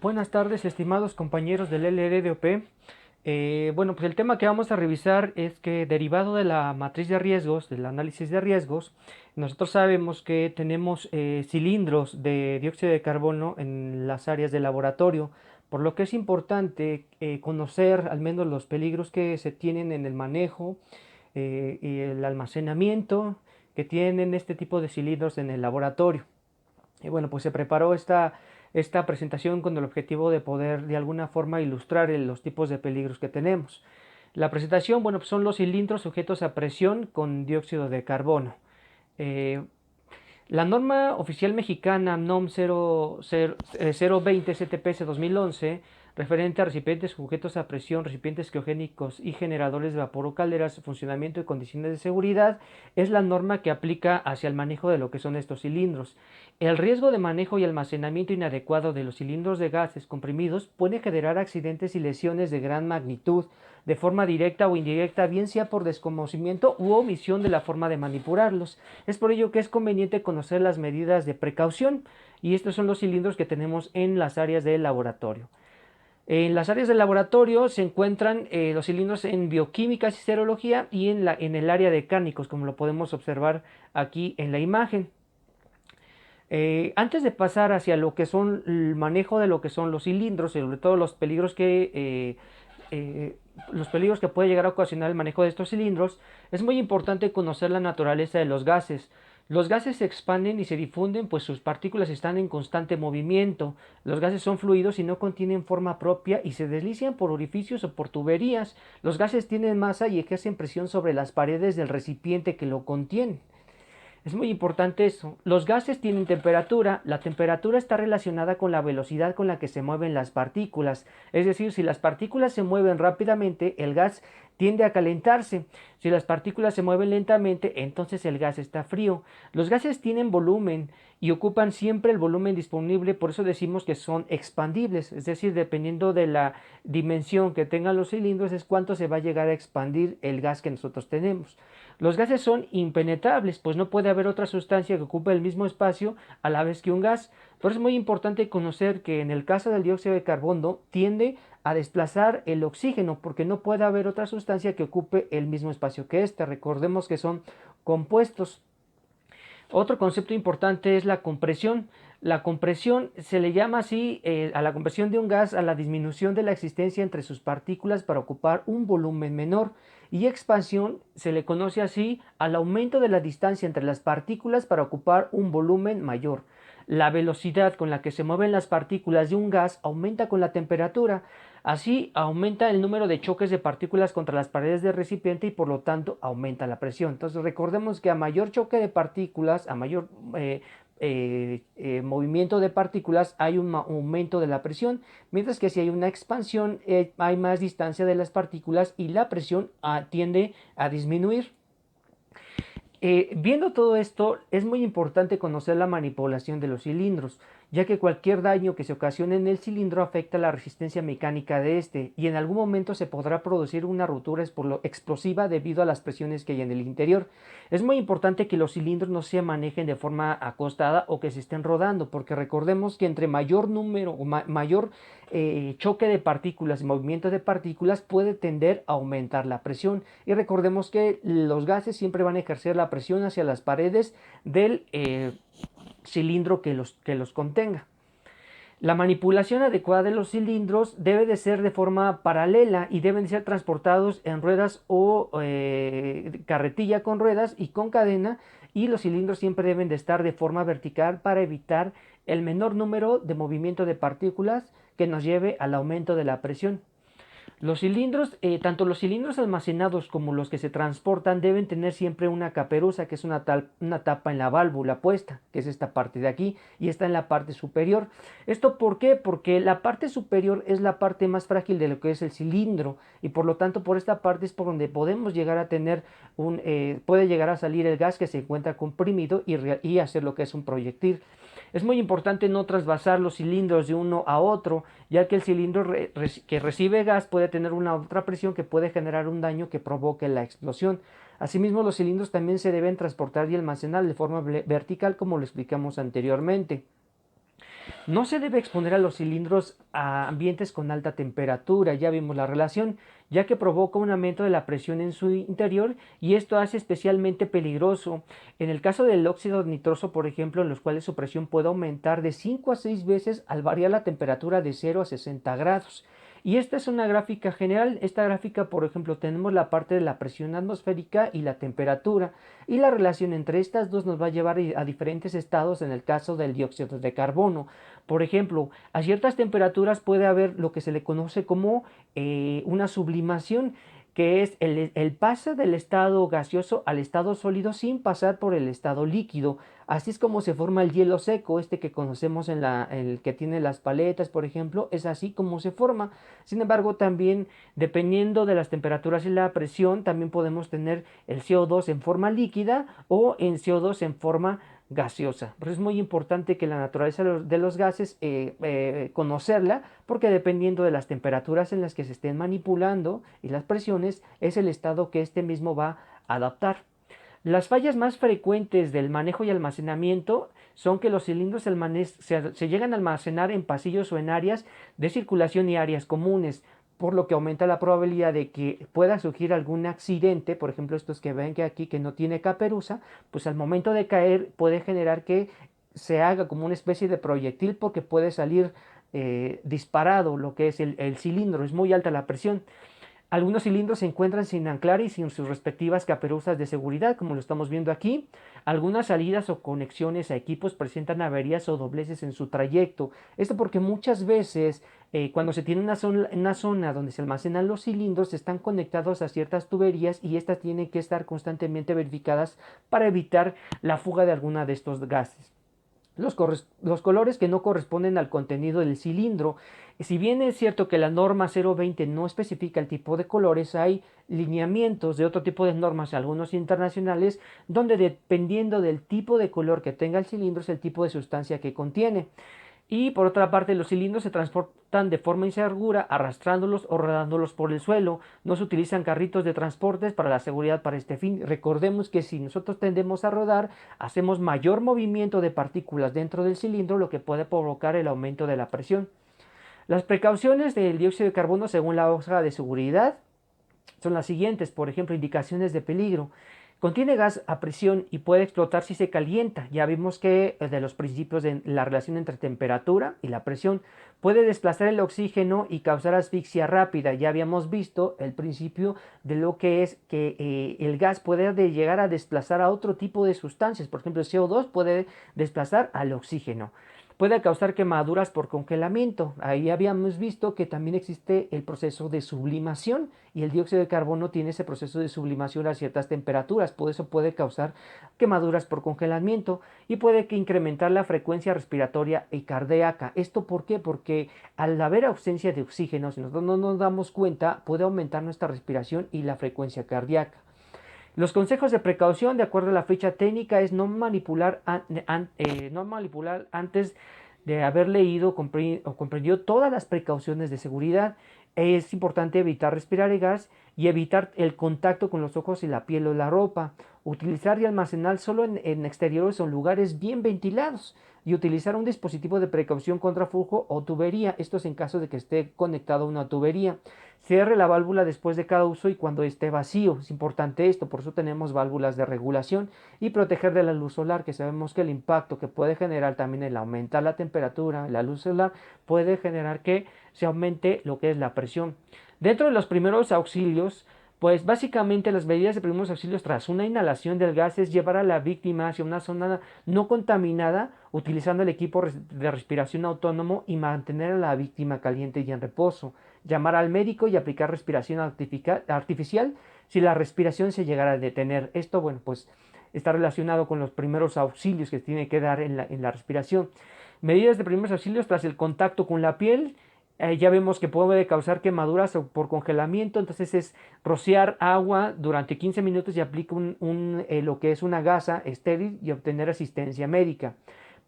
Buenas tardes, estimados compañeros del LRDOP. Bueno, pues el tema que vamos a revisar es que derivado de la matriz de riesgos, del análisis de riesgos, nosotros sabemos que tenemos cilindros de dióxido de carbono en las áreas de laboratorio, por lo que es importante conocer al menos los peligros que se tienen en el manejo y el almacenamiento que tienen este tipo de cilindros en el laboratorio. Y bueno, pues se preparó esta presentación con el objetivo de poder de alguna forma ilustrar los tipos de peligros que tenemos. La presentación, bueno, pues son los cilindros sujetos a presión con dióxido de carbono. Eh, la norma oficial mexicana NOM 020 STPS 2011, referente a recipientes sujetos a presión, recipientes criogénicos y generadores de vapor o calderas, su funcionamiento y condiciones de seguridad, es la norma que aplica hacia el manejo de lo que son estos cilindros. El riesgo de manejo y almacenamiento inadecuado de los cilindros de gases comprimidos puede generar accidentes y lesiones de gran magnitud, de forma directa o indirecta, bien sea por desconocimiento u omisión de la forma de manipularlos. Es por ello que es conveniente conocer las medidas de precaución, y estos son los cilindros que tenemos en las áreas del laboratorio. En las áreas del laboratorio se encuentran los cilindros en bioquímica y serología y en el área de cánicos, como lo podemos observar aquí en la imagen. Antes de pasar hacia lo que son el manejo de lo que son los cilindros, y sobre todo los peligros que puede llegar a ocasionar el manejo de estos cilindros, es muy importante conocer la naturaleza de los gases. Los gases se expanden y se difunden, pues sus partículas están en constante movimiento. Los gases son fluidos y no contienen forma propia y se deslizan por orificios o por tuberías. Los gases tienen masa y ejercen presión sobre las paredes del recipiente que lo contiene. Es muy importante eso. Los gases tienen temperatura. La temperatura está relacionada con la velocidad con la que se mueven las partículas. Es decir, si las partículas se mueven rápidamente, el gas tiende a calentarse. Si las partículas se mueven lentamente, entonces el gas está frío. Los gases tienen volumen y ocupan siempre el volumen disponible, por eso decimos que son expandibles. Es decir, dependiendo de la dimensión que tengan los cilindros, es cuánto se va a llegar a expandir el gas que nosotros tenemos. Los gases son impenetrables, pues no puede haber otra sustancia que ocupe el mismo espacio a la vez que un gas. Por eso es muy importante conocer que en el caso del dióxido de carbono tiende a desplazar el oxígeno, porque no puede haber otra sustancia que ocupe el mismo espacio que este. Recordemos que son compuestos. Otro concepto importante es la compresión. La compresión se le llama así a la compresión de un gas a la disminución de la existencia entre sus partículas para ocupar un volumen menor, y expansión se le conoce así al aumento de la distancia entre las partículas para ocupar un volumen mayor. La velocidad con la que se mueven las partículas de un gas aumenta con la temperatura. Así aumenta el número de choques de partículas contra las paredes del recipiente y por lo tanto aumenta la presión. Entonces recordemos que a mayor choque de partículas, a mayor movimiento de partículas, hay un aumento de la presión, mientras que si hay una expansión hay más distancia de las partículas y la presión tiende a disminuir. Viendo todo esto, es muy importante conocer la manipulación de los cilindros, ya que cualquier daño que se ocasione en el cilindro afecta la resistencia mecánica de este, y en algún momento se podrá producir una ruptura explosiva debido a las presiones que hay en el interior. Es muy importante que los cilindros no se manejen de forma acostada o que se estén rodando, porque recordemos que entre mayor número o mayor choque de partículas y movimiento de partículas puede tender a aumentar la presión. Y recordemos que los gases siempre van a ejercer la presión hacia las paredes del cilindro que los contenga. La manipulación adecuada de los cilindros debe de ser de forma paralela y deben de ser transportados en ruedas o carretilla con ruedas y con cadena, y los cilindros siempre deben de estar de forma vertical para evitar el menor número de movimiento de partículas que nos lleve al aumento de la presión. Los cilindros, tanto los cilindros almacenados como los que se transportan deben tener siempre una caperuza, que es una tapa en la válvula puesta, que es esta parte de aquí, y está en la parte superior. ¿Esto por qué? Porque la parte superior es la parte más frágil de lo que es el cilindro, y por lo tanto por esta parte es por donde podemos llegar a tener puede llegar a salir el gas que se encuentra comprimido y hacer lo que es un proyectil. Es muy importante no trasvasar los cilindros de uno a otro, ya que el cilindro que recibe gas puede tener una otra presión que puede generar un daño que provoque la explosión. Asimismo, los cilindros también se deben transportar y almacenar de forma vertical, como lo explicamos anteriormente. No se debe exponer a los cilindros a ambientes con alta temperatura, ya vimos la relación, ya que provoca un aumento de la presión en su interior y esto hace especialmente peligroso. En el caso del óxido nitroso, por ejemplo, en los cuales su presión puede aumentar de 5 a 6 veces al variar la temperatura de 0 a 60 grados. Y esta es una gráfica general. Esta gráfica, por ejemplo, tenemos la parte de la presión atmosférica y la temperatura. Y la relación entre estas dos nos va a llevar a diferentes estados en el caso del dióxido de carbono. Por ejemplo, a ciertas temperaturas puede haber lo que se le conoce como una sublimación, que es el pase del estado gaseoso al estado sólido sin pasar por el estado líquido. Así es como se forma el hielo seco, este que conocemos el que tiene las paletas, por ejemplo, es así como se forma. Sin embargo, también dependiendo de las temperaturas y la presión, también podemos tener el CO2 en forma líquida o en CO2 en forma gaseosa. Por eso es muy importante que la naturaleza de los gases conocerla, porque dependiendo de las temperaturas en las que se estén manipulando y las presiones, es el estado que este mismo va a adaptar. Las fallas más frecuentes del manejo y almacenamiento son que los cilindros se llegan a almacenar en pasillos o en áreas de circulación y áreas comunes, por lo que aumenta la probabilidad de que pueda surgir algún accidente. Por ejemplo, estos que ven que aquí que no tiene caperuza, pues al momento de caer puede generar que se haga como una especie de proyectil, porque puede salir disparado lo que es el cilindro, es muy alta la presión. Algunos cilindros se encuentran sin anclar y sin sus respectivas caperuzas de seguridad, como lo estamos viendo aquí. Algunas salidas o conexiones a equipos presentan averías o dobleces en su trayecto. Esto porque muchas veces cuando se tiene una zona donde se almacenan los cilindros, están conectados a ciertas tuberías y estas tienen que estar constantemente verificadas para evitar la fuga de alguna de estos gases. Los colores que no corresponden al contenido del cilindro. Si bien es cierto que la norma 020 no especifica el tipo de colores, hay lineamientos de otro tipo de normas, algunos internacionales, donde dependiendo del tipo de color que tenga el cilindro es el tipo de sustancia que contiene. Y por otra parte, los cilindros se transportan de forma insegura, arrastrándolos o rodándolos por el suelo. No se utilizan carritos de transportes para la seguridad para este fin. Recordemos que si nosotros tendemos a rodar, hacemos mayor movimiento de partículas dentro del cilindro, lo que puede provocar el aumento de la presión. Las precauciones del dióxido de carbono según la hoja de seguridad son las siguientes. Por ejemplo, indicaciones de peligro. Contiene gas a presión y puede explotar si se calienta. Ya vimos que de los principios de la relación entre temperatura y la presión puede desplazar el oxígeno y causar asfixia rápida. Ya habíamos visto el principio de lo que es que el gas puede llegar a desplazar a otro tipo de sustancias. Por ejemplo, el CO2 puede desplazar al oxígeno. Puede causar quemaduras por congelamiento. Ahí habíamos visto que también existe el proceso de sublimación y el dióxido de carbono tiene ese proceso de sublimación a ciertas temperaturas. Por eso puede causar quemaduras por congelamiento y puede que incrementar la frecuencia respiratoria y cardíaca. ¿Esto por qué? Porque al haber ausencia de oxígeno, si nosotros no nos damos cuenta, puede aumentar nuestra respiración y la frecuencia cardíaca. Los consejos de precaución, de acuerdo a la ficha técnica, es no manipular antes de haber leído o comprendido todas las precauciones de seguridad. Es importante evitar respirar el gas y evitar el contacto con los ojos y la piel o la ropa. Utilizar y almacenar solo en exteriores o lugares bien ventilados. Y utilizar un dispositivo de precaución contra flujo o tubería. Esto es en caso de que esté conectado a una tubería. Cierre la válvula después de cada uso y cuando esté vacío. Es importante esto, por eso tenemos válvulas de regulación. Y proteger de la luz solar, que sabemos que el impacto que puede generar también el aumentar la temperatura, la luz solar, puede generar que se aumente lo que es la presión. Dentro de los primeros auxilios, pues básicamente las medidas de primeros auxilios tras una inhalación del gas es llevar a la víctima hacia una zona no contaminada utilizando el equipo de respiración autónomo y mantener a la víctima caliente y en reposo. Llamar al médico y aplicar respiración artificial si la respiración se llegara a detener. Esto, bueno, pues está relacionado con los primeros auxilios que se tiene que dar en la respiración. Medidas de primeros auxilios tras el contacto con la piel. Ya vemos que puede causar quemaduras o por congelamiento, entonces es rociar agua durante 15 minutos y aplica lo que es una gasa estéril y obtener asistencia médica.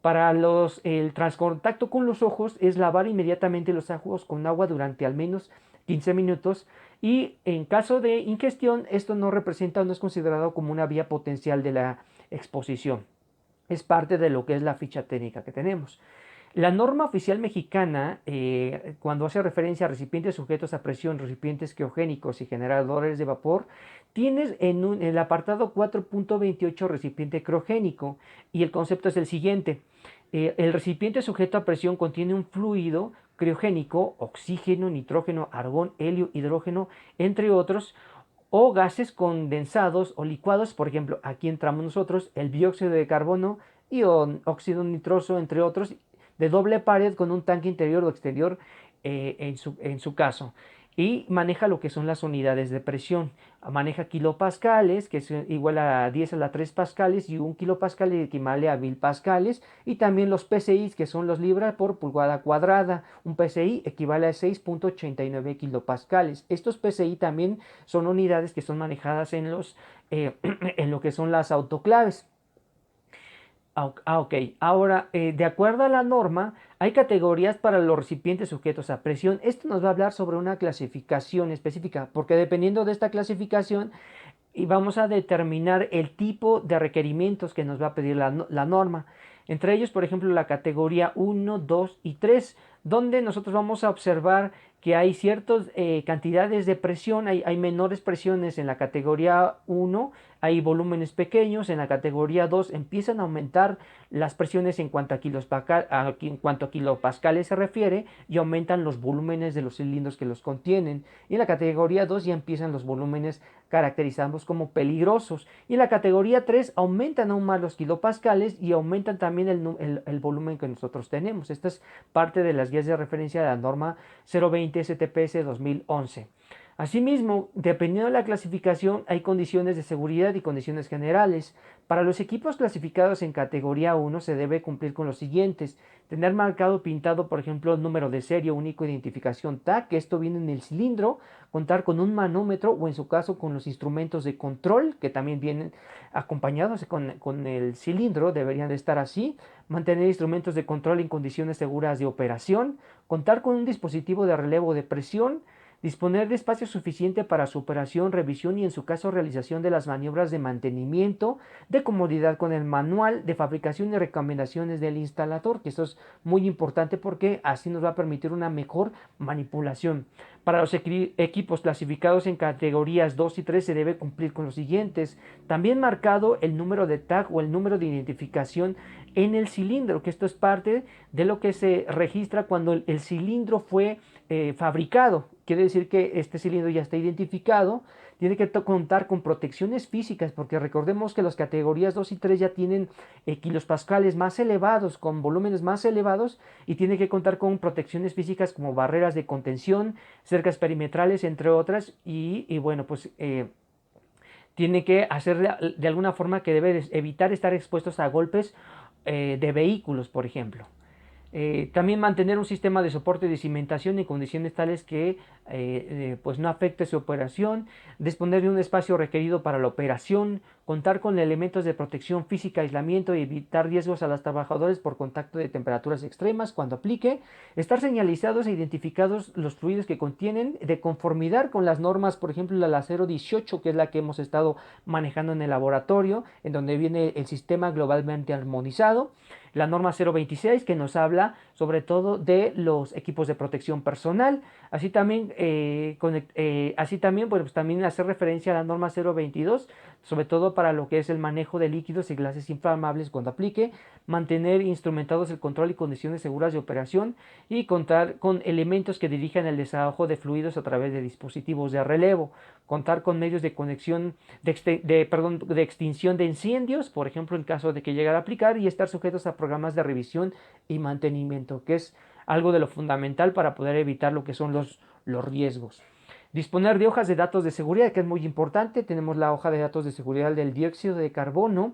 Para el transcontacto con los ojos es lavar inmediatamente los ojos con agua durante al menos 15 minutos y en caso de ingestión esto no representa o no es considerado como una vía potencial de la exposición. Es parte de lo que es la ficha técnica que tenemos. La norma oficial mexicana, cuando hace referencia a recipientes sujetos a presión, recipientes criogénicos y generadores de vapor, tienes en el apartado 4.28 recipiente criogénico, y el concepto es el siguiente. El recipiente sujeto a presión contiene un fluido criogénico, oxígeno, nitrógeno, argón, helio, hidrógeno, entre otros, o gases condensados o licuados. Por ejemplo, aquí entramos nosotros, el dióxido de carbono y óxido nitroso, entre otros, de doble pared con un tanque interior o exterior, en su caso. Y maneja lo que son las unidades de presión. Maneja kilopascales, que es igual a 10 a la 3 pascales, y un kilopascal equivale a 1000 pascales. Y también los PSI, que son los libras por pulgada cuadrada. Un PSI equivale a 6.89 kilopascales. Estos PSI también son unidades que son manejadas en lo que son las autoclaves. Ok. Ahora, de acuerdo a la norma, hay categorías para los recipientes sujetos a presión. Esto nos va a hablar sobre una clasificación específica, porque dependiendo de esta clasificación, y vamos a determinar el tipo de requerimientos que nos va a pedir la norma. Entre ellos, por ejemplo, la categoría 1, 2 y 3, donde nosotros vamos a observar que hay ciertas cantidades de presión, hay menores presiones en la categoría 1, hay volúmenes pequeños. En la categoría 2 empiezan a aumentar las presiones en cuanto a kilopascales se refiere, y aumentan los volúmenes de los cilindros que los contienen. Y en la categoría 2 ya empiezan los volúmenes caracterizados como peligrosos. Y en la categoría 3 aumentan aún más los kilopascales y aumentan también el volumen que nosotros tenemos. Esta es parte de las guías de referencia de la norma 020 STPS 2011. Asimismo, dependiendo de la clasificación, hay condiciones de seguridad y condiciones generales. Para los equipos clasificados en categoría 1 se debe cumplir con los siguientes: tener marcado pintado, por ejemplo, el número de serie único de identificación TAC, que esto viene en el cilindro; contar con un manómetro o en su caso con los instrumentos de control, que también vienen acompañados con el cilindro, deberían de estar así; mantener instrumentos de control en condiciones seguras de operación; contar con un dispositivo de relevo de presión; disponer de espacio suficiente para su operación, revisión y en su caso realización de las maniobras de mantenimiento; de comodidad con el manual de fabricación y recomendaciones del instalador, que esto es muy importante porque así nos va a permitir una mejor manipulación. Para los equipos clasificados en categorías 2 y 3 se debe cumplir con los siguientes: también marcado el número de tag o el número de identificación en el cilindro, que esto es parte de lo que se registra cuando el cilindro fue fabricado. Quiere decir que este cilindro ya está identificado. Tiene que contar con protecciones físicas, porque recordemos que las categorías 2 y 3 ya tienen kilopascales más elevados, con volúmenes más elevados, y tiene que contar con protecciones físicas como barreras de contención, cercas perimetrales, entre otras. Y bueno, pues tiene que hacer de alguna forma que debe evitar estar expuestos a golpes de vehículos, por ejemplo. También mantener un sistema de soporte de cimentación en condiciones tales que pues no afecte su operación; disponer de un espacio requerido para la operación; contar con elementos de protección física, aislamiento y evitar riesgos a los trabajadores por contacto de temperaturas extremas cuando aplique; estar señalizados e identificados los fluidos que contienen de conformidad con las normas, por ejemplo la 018, que es la que hemos estado manejando en el laboratorio, en donde viene el sistema globalmente armonizado; la norma 026, que nos habla sobre todo de los equipos de protección personal; así también, pues también hacer referencia a la norma 022, sobre todo para lo que es el manejo de líquidos y gases inflamables cuando aplique; mantener instrumentados el control y condiciones seguras de operación; y contar con elementos que dirijan el desahogo de fluidos a través de dispositivos de relevo; contar con medios de conexión de extinción de incendios, por ejemplo en caso de que llegara a aplicar; y estar sujetos a programas de revisión y mantenimiento, que es algo de lo fundamental para poder evitar lo que son los riesgos. Disponer de hojas de datos de seguridad, que es muy importante. Tenemos la hoja de datos de seguridad del dióxido de carbono,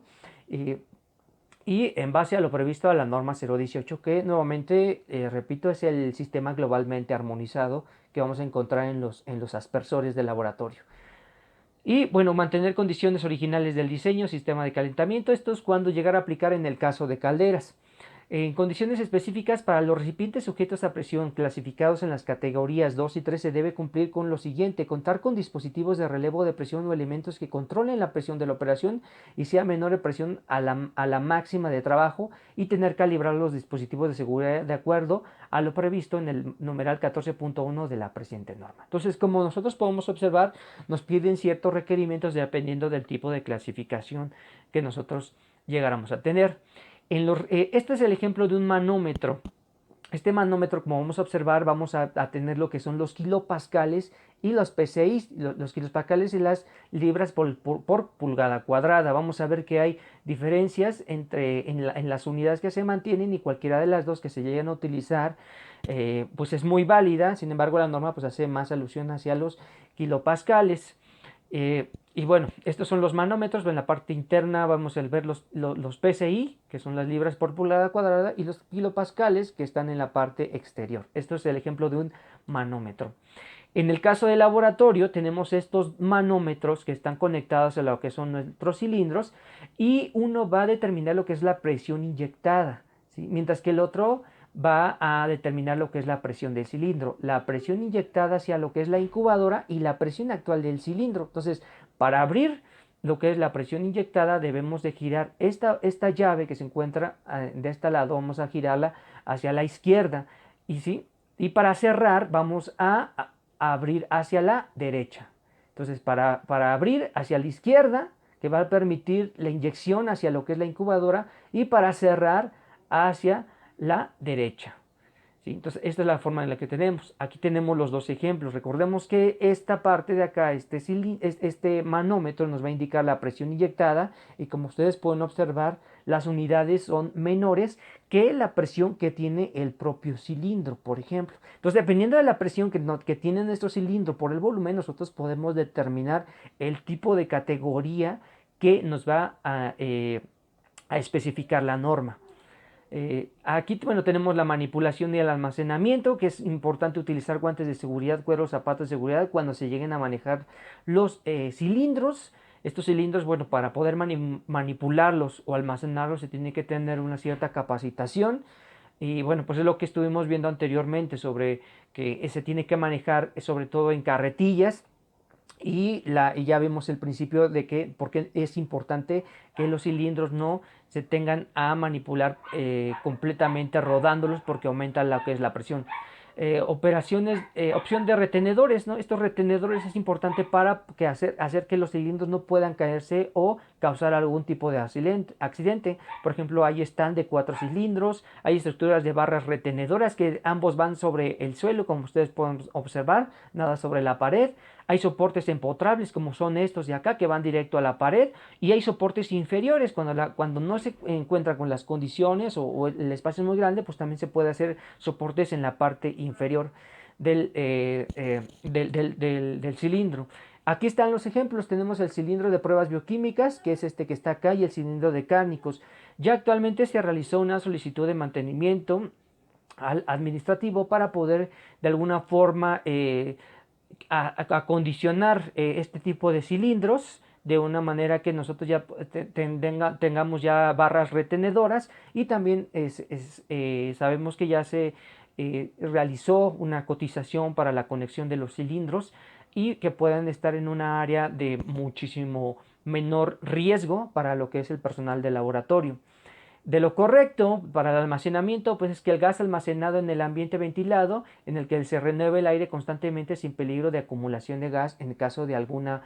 y en base a lo previsto a la norma 018, que nuevamente, repito, es el sistema globalmente armonizado que vamos a encontrar en los aspersores de laboratorio. Y bueno, mantener condiciones originales del diseño, sistema de calentamiento. Esto es cuando llegar a aplicar en el caso de calderas. En condiciones específicas, para los recipientes sujetos a presión clasificados en las categorías 2 y 3 se debe cumplir con lo siguiente: contar con dispositivos de relevo de presión o elementos que controlen la presión de la operación y sea menor de presión a la máxima de trabajo, y tener calibrados los dispositivos de seguridad de acuerdo a lo previsto en el numeral 14.1 de la presente norma. Entonces, como nosotros podemos observar, nos piden ciertos requerimientos dependiendo del tipo de clasificación que nosotros llegáramos a tener. Este es el ejemplo de un manómetro. Este manómetro, como vamos a observar, vamos a tener lo que son los kilopascales y los PSI, los kilopascales y las libras por pulgada cuadrada. Vamos a ver que hay diferencias en las unidades que se mantienen, y cualquiera de las dos que se lleguen a utilizar pues es muy válida. Sin embargo, la norma pues hace más alusión hacia los kilopascales. Y bueno, estos son los manómetros. En la parte interna vamos a ver los PSI, que son las libras por pulgada cuadrada, y los kilopascales, que están en la parte exterior. Esto es el ejemplo de un manómetro. En el caso del laboratorio tenemos estos manómetros que están conectados a lo que son nuestros cilindros, y uno va a determinar lo que es la presión inyectada, ¿sí? Mientras que el otro va a determinar lo que es la presión del cilindro, la presión inyectada hacia lo que es la incubadora y la presión actual del cilindro. Entonces, para abrir lo que es la presión inyectada, debemos de girar esta llave que se encuentra de este lado, vamos a girarla hacia la izquierda, y, ¿sí? Y para cerrar vamos a abrir hacia la derecha. Entonces, para abrir hacia la izquierda, que va a permitir la inyección hacia lo que es la incubadora, y para cerrar hacia la derecha. ¿Sí? Entonces, esta es la forma en la que tenemos. Aquí tenemos los dos ejemplos. Recordemos que esta parte de acá, este manómetro, nos va a indicar la presión inyectada, y como ustedes pueden observar, las unidades son menores que la presión que tiene el propio cilindro, por ejemplo. Entonces, dependiendo de la presión que tiene nuestro cilindro por el volumen, nosotros podemos determinar el tipo de categoría que nos va a especificar la norma. Aquí, bueno, tenemos la manipulación y el almacenamiento, que es importante utilizar guantes de seguridad, cueros, zapatos de seguridad cuando se lleguen a manejar los cilindros. Estos cilindros, bueno, para poder manipularlos o almacenarlos se tiene que tener una cierta capacitación. Y bueno, pues es lo que estuvimos viendo anteriormente sobre que se tiene que manejar sobre todo en carretillas. Y ya vemos el principio de que porque es importante que los cilindros no se tengan a manipular completamente rodándolos, porque aumenta lo que es la presión. Opción de retenedores, ¿no? Estos retenedores es importante para hacer que los cilindros no puedan caerse o causar algún tipo de accidente. Por ejemplo, hay stand de 4 cilindros, hay estructuras de barras retenedoras que ambos van sobre el suelo, como ustedes pueden observar, nada sobre la pared. Hay soportes empotrables, como son estos de acá, que van directo a la pared, y hay soportes inferiores cuando no se encuentra con las condiciones o el espacio es muy grande, pues también se puede hacer soportes en la parte inferior del cilindro. Aquí están los ejemplos. Tenemos el cilindro de pruebas bioquímicas, que es este que está acá, y el cilindro de cárnicos. Ya actualmente se realizó una solicitud de mantenimiento al administrativo para poder de alguna forma acondicionar este tipo de cilindros de una manera que nosotros ya tengamos ya barras retenedoras, y también sabemos que ya se realizó una cotización para la conexión de los cilindros, y que puedan estar en una área de muchísimo menor riesgo para lo que es el personal de laboratorio. De lo correcto para el almacenamiento, pues es que el gas almacenado en el ambiente ventilado, en el que se renueve el aire constantemente sin peligro de acumulación de gas en caso de alguna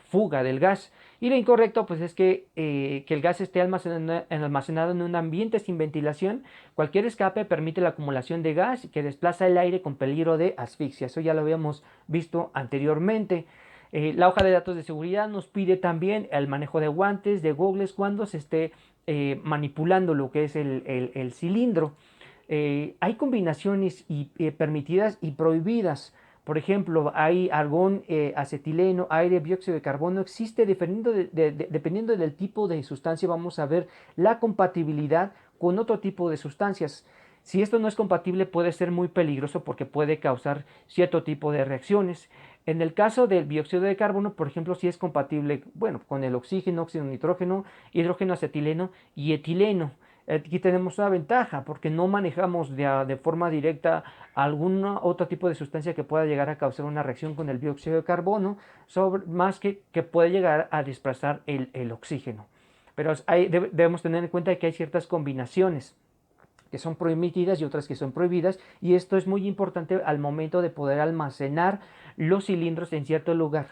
fuga del gas. Y lo incorrecto, pues es que el gas esté almacenado en un ambiente sin ventilación. Cualquier escape permite la acumulación de gas que desplaza el aire con peligro de asfixia. Eso ya lo habíamos visto anteriormente. La hoja de datos de seguridad nos pide también el manejo de guantes, de gogles, cuando se esté manipulando lo que es el cilindro. Hay combinaciones permitidas y prohibidas. Por ejemplo, hay argón, acetileno, aire, dióxido de carbono. Existe, dependiendo del tipo de sustancia, vamos a ver la compatibilidad con otro tipo de sustancias. Si esto no es compatible, puede ser muy peligroso porque puede causar cierto tipo de reacciones. En el caso del dióxido de carbono, por ejemplo, si es compatible, bueno, con el oxígeno, óxido nitrógeno, hidrógeno acetileno y etileno. Aquí tenemos una ventaja porque no manejamos de forma directa algún otro tipo de sustancia que pueda llegar a causar una reacción con el dióxido de carbono, más que puede llegar a desplazar el oxígeno. Pero debemos tener en cuenta que hay ciertas combinaciones que son permitidas y otras que son prohibidas, y esto es muy importante al momento de poder almacenar los cilindros en cierto lugar.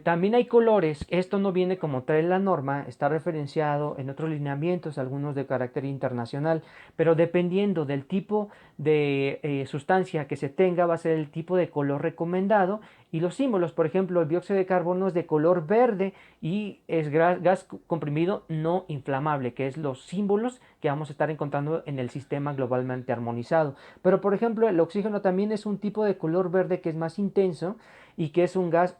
También hay colores, esto no viene como trae la norma, está referenciado en otros lineamientos, algunos de carácter internacional, pero dependiendo del tipo de sustancia que se tenga va a ser el tipo de color recomendado, y los símbolos, por ejemplo, el dióxido de carbono es de color verde y es gas comprimido no inflamable, que es los símbolos que vamos a estar encontrando en el sistema globalmente armonizado. Pero por ejemplo el oxígeno también es un tipo de color verde que es más intenso y que es un gas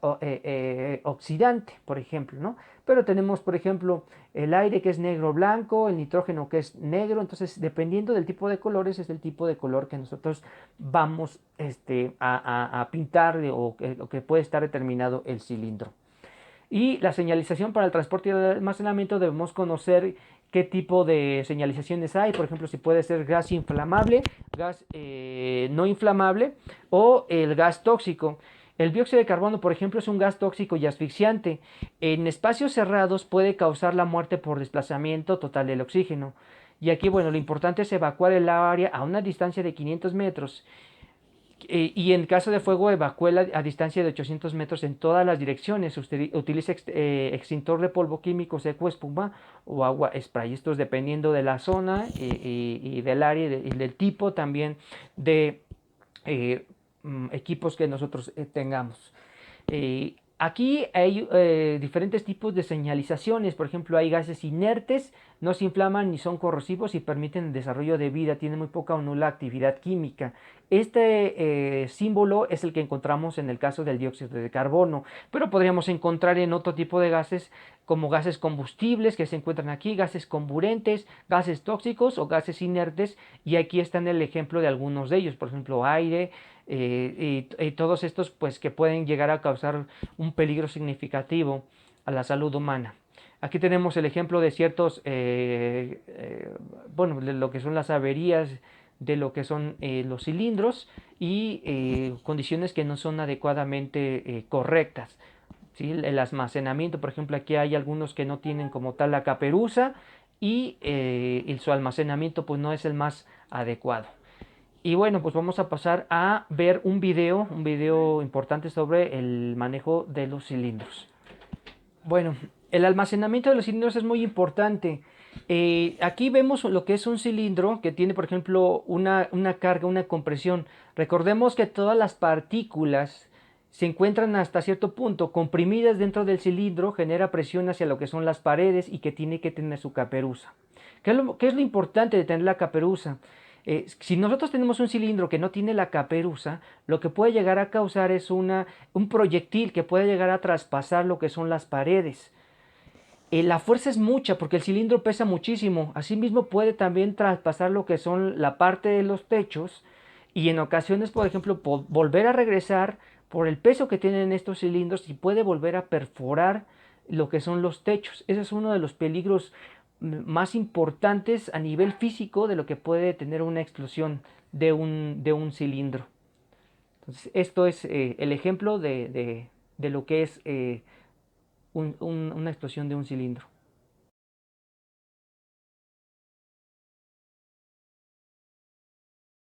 oxidante, por ejemplo, ¿no? Pero tenemos, por ejemplo, el aire que es negro-blanco, el nitrógeno que es negro, entonces dependiendo del tipo de colores es el tipo de color que nosotros vamos a pintar o que puede estar determinado el cilindro. Y la señalización para el transporte y el almacenamiento debemos conocer qué tipo de señalizaciones hay, por ejemplo, si puede ser gas inflamable, gas no inflamable o el gas tóxico. El dióxido de carbono, por ejemplo, es un gas tóxico y asfixiante. En espacios cerrados puede causar la muerte por desplazamiento total del oxígeno. Y aquí, bueno, lo importante es evacuar el área a una distancia de 500 metros y en caso de fuego evacúe a distancia de 800 metros en todas las direcciones. Usted utiliza extintor de polvo químico seco, espuma o agua spray. Esto es dependiendo de la zona y del área y del tipo también de equipos que nosotros tengamos. Aquí hay diferentes tipos de señalizaciones, por ejemplo hay gases inertes, no se inflaman ni son corrosivos y permiten el desarrollo de vida, tienen muy poca o nula actividad química. Este símbolo es el que encontramos en el caso del dióxido de carbono, pero podríamos encontrar en otro tipo de gases como gases combustibles que se encuentran aquí, gases comburentes, gases tóxicos o gases inertes, y aquí está en el ejemplo de algunos de ellos, por ejemplo aire, y todos estos pues que pueden llegar a causar un peligro significativo a la salud humana. Aquí tenemos el ejemplo de ciertos, bueno, de lo que son las averías, de lo que son los cilindros y condiciones que no son adecuadamente correctas. ¿Sí? El almacenamiento, por ejemplo, aquí hay algunos que no tienen como tal la caperuza y su almacenamiento pues no es el más adecuado. Y bueno, pues vamos a pasar a ver un video importante sobre el manejo de los cilindros. Bueno, el almacenamiento de los cilindros es muy importante. Aquí vemos lo que es un cilindro que tiene, por ejemplo, una carga, una compresión. Recordemos que todas las partículas se encuentran hasta cierto punto comprimidas dentro del cilindro, genera presión hacia lo que son las paredes y que tiene que tener su caperuza. ¿Qué es lo importante de tener la caperuza? Si nosotros tenemos un cilindro que no tiene la caperuza, lo que puede llegar a causar es un proyectil que puede llegar a traspasar lo que son las paredes. La fuerza es mucha porque el cilindro pesa muchísimo. Asimismo puede también traspasar lo que son la parte de los techos y en ocasiones, por ejemplo, volver a regresar por el peso que tienen estos cilindros y puede volver a perforar lo que son los techos. Ese es uno de los peligros más importantes a nivel físico de lo que puede tener una explosión de un cilindro. Entonces, esto es el ejemplo de lo que es una explosión de un cilindro.